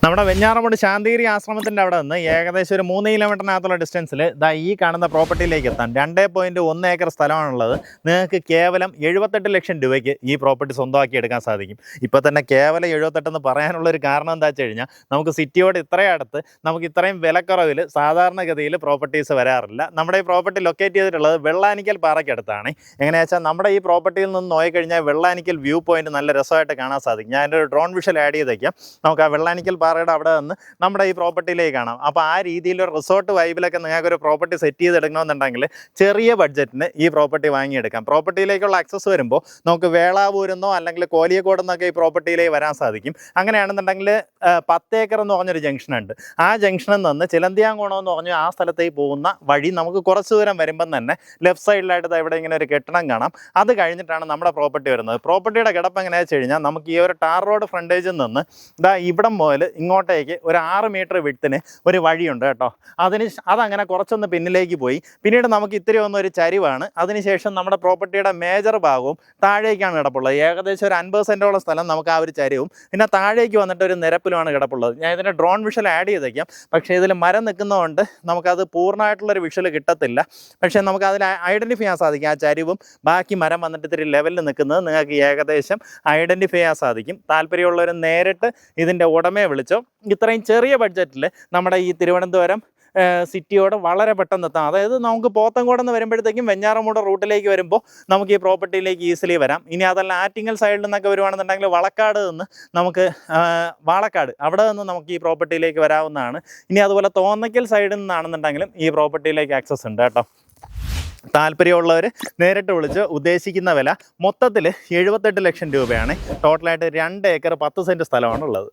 നമ്മുടെ വെഞ്ഞാറമൂട് ശാന്തിഗിരി ആശ്രമത്തിൻ്റെ അവിടെ നിന്ന് ഏകദേശം ഒരു 3 കിലോമീറ്ററിനകത്തുള്ള ഡിസ്റ്റൻസിൽ ഈ കാണുന്ന പ്രോപ്പർട്ടിയിലേക്ക് എത്താൻ 2.1 ഏക്കർ സ്ഥലമാണുള്ളത്. നിങ്ങൾക്ക് കേവലം 78 ലക്ഷം രൂപയ്ക്ക് ഈ പ്രോപ്പർട്ടി സ്വന്തമാക്കി എടുക്കാൻ സാധിക്കും. ഇപ്പോൾ തന്നെ കേവലം 78 എന്ന് പറയാനുള്ളൊരു കാരണം എന്താ വെച്ച് കഴിഞ്ഞാൽ നമുക്ക് സിറ്റിയോട് ഇത്രയും അടുത്ത് നമുക്ക് ഇത്രയും വിലക്കുറവിൽ സാധാരണഗതിയിൽ പ്രോപ്പർട്ടീസ് വരാറില്ല. നമ്മുടെ ഈ പ്രോപ്പർട്ടി ലൊക്കേറ്റ് ചെയ്തിട്ടുള്ളത് വെള്ളാനിക്കൽ പാറയ്ക്കടുത്താണ്. എങ്ങനെയാ വെച്ചാൽ നമ്മുടെ ഈ പ്രോപ്പർട്ടിയിൽ നിന്ന് നോക്കിക്കഴിഞ്ഞാൽ വെള്ളാനിക്കൽ വ്യൂ പോയിന്റ് നല്ല രസമായിട്ട് കാണാൻ സാധിക്കും. ഞാൻ ഒരു ഡ്രോൺ വിഷ്വൽ ആഡ് ചെയ്തേക്കാം. നമുക്ക് ആ വെള്ളാനിക്കൽ അവിടെ നിന്ന് നമ്മുടെ ഈ പ്രോപ്പർട്ടിയിലേക്ക് കാണാം. അപ്പോൾ ആ രീതിയിലൊരു റിസോർട്ട് വൈബിലൊക്കെ നിങ്ങൾക്കൊരു പ്രോപ്പർട്ടി സെറ്റ് ചെയ്തെടുക്കണമെന്നുണ്ടെങ്കിൽ ചെറിയ ബഡ്ജറ്റിന് ഈ പ്രോപ്പർട്ടി വാങ്ങിയെടുക്കാം. പ്രോപ്പർട്ടിയിലേക്കുള്ള ആക്സസ് വരുമ്പോൾ നമുക്ക് വേളാവൂരെന്നോ അല്ലെങ്കിൽ കോലിയക്കോടെന്നൊക്കെ ഈ പ്രോപ്പർട്ടിയിലേക്ക് വരാൻ സാധിക്കും. അങ്ങനെയാണെന്നുണ്ടെങ്കിൽ 10 ഏക്കർ എന്ന് പറഞ്ഞൊരു ജംഗ്ഷനുണ്ട്. ആ ജംഗ്ഷനിൽ നിന്ന് ചിലന്തിയാങ്കോണം എന്ന് പറഞ്ഞ് ആ സ്ഥലത്തേക്ക് പോകുന്ന വഴി നമുക്ക് കുറച്ച് ദൂരം വരുമ്പം തന്നെ ലെഫ്റ്റ് സൈഡിലായിട്ട് ഇവിടെ ഇങ്ങനെ ഒരു കെട്ടിടം കാണാം. അത് കഴിഞ്ഞിട്ടാണ് നമ്മുടെ പ്രോപ്പർട്ടി വരുന്നത്. പ്രോപ്പർട്ടിയുടെ കിടപ്പ് എങ്ങനെയാണെന്ന് വെച്ച് കഴിഞ്ഞാൽ നമുക്ക് ഈ ഒരു ടാർ റോഡ് ഫ്രണ്ടേജിൽ നിന്ന് ഇവിടം മുതൽ ഇങ്ങോട്ടേക്ക് ഒരു 6 മീറ്റർ വിഡ്ത്തിന് ഒരു വഴിയുണ്ട് കേട്ടോ. അതങ്ങനെ കുറച്ചൊന്ന് പിന്നിലേക്ക് പോയി. പിന്നീട് നമുക്ക് ഇത്തിരി ഒരു ചരിവാണ്. അതിനുശേഷം നമ്മുടെ പ്രോപ്പർട്ടിയുടെ മേജർ ഭാഗവും താഴേക്കാണ് കിടപ്പുള്ളത്. ഏകദേശം ഒരു 50 സെൻറ്റോളം സ്ഥലം നമുക്ക് ആ ഒരു ചരിവും പിന്നെ താഴേക്ക് വന്നിട്ട് ഒരു നിരപ്പിലുമാണ് കിടപ്പുള്ളത്. ഞാൻ ഇതിൻ്റെ ഡ്രോൺ വിഷ്വൽ ആഡ് ചെയ്തേക്കാം. പക്ഷേ ഇതിൽ മരം നിൽക്കുന്നതുകൊണ്ട് നമുക്കത് പൂർണ്ണമായിട്ടുള്ളൊരു വിഷ്വൽ കിട്ടത്തില്ല. പക്ഷേ നമുക്ക് അതിൽ ഐഡൻറ്റിഫൈ ചെയ്യാൻ സാധിക്കും. ആ ചരിവും ബാക്കി മരം വന്നിട്ട് ഇത്തിരി ലെവലിൽ നിൽക്കുന്നത് നിങ്ങൾക്ക് ഏകദേശം ഐഡൻറ്റിഫൈ ചെയ്യാൻ സാധിക്കും. താല്പര്യമുള്ളവർ നേരിട്ട് ഇതിൻ്റെ ഉടമയെ വിളിച്ചോ. ഇത്രയും ചെറിയ ബഡ്ജറ്റിൽ നമ്മുടെ ഈ തിരുവനന്തപുരം സിറ്റിയോട് വളരെ പെട്ടെന്ന് എത്താം. അതായത് നമുക്ക് പോത്തൻകോട് നിന്ന് വരുമ്പോഴത്തേക്കും വെഞ്ഞാറമൂട് റൂട്ടിലേക്ക് വരുമ്പോൾ നമുക്ക് ഈ പ്രോപ്പർട്ടിയിലേക്ക് ഈസിലി വരാം. ഇനി അതല്ല ആറ്റിങ്ങൽ സൈഡിൽ നിന്നൊക്കെ വരുവാണെന്നുണ്ടെങ്കിൽ വളക്കാട് നിന്ന് നമുക്ക് വാളക്കാട് അവിടെ നിന്ന് നമുക്ക് ഈ പ്രോപ്പർട്ടിയിലേക്ക് വരാവുന്നതാണ്. ഇനി അതുപോലെ തോന്നയ്ക്കൽ സൈഡിൽ നിന്നാണെന്നുണ്ടെങ്കിലും ഈ പ്രോപ്പർട്ടിയിലേക്ക് ആക്സസ് ഉണ്ട് കേട്ടോ. താല്പര്യമുള്ളവർ നേരിട്ട് വിളിച്ച് ഉദ്ദേശിക്കുന്ന വില മൊത്തത്തിൽ 78 ലക്ഷം രൂപയാണ്. ടോട്ടലായിട്ട് 2 ഏക്കർ 10 സെൻറ്റ് സ്ഥലമാണ് ഉള്ളത്.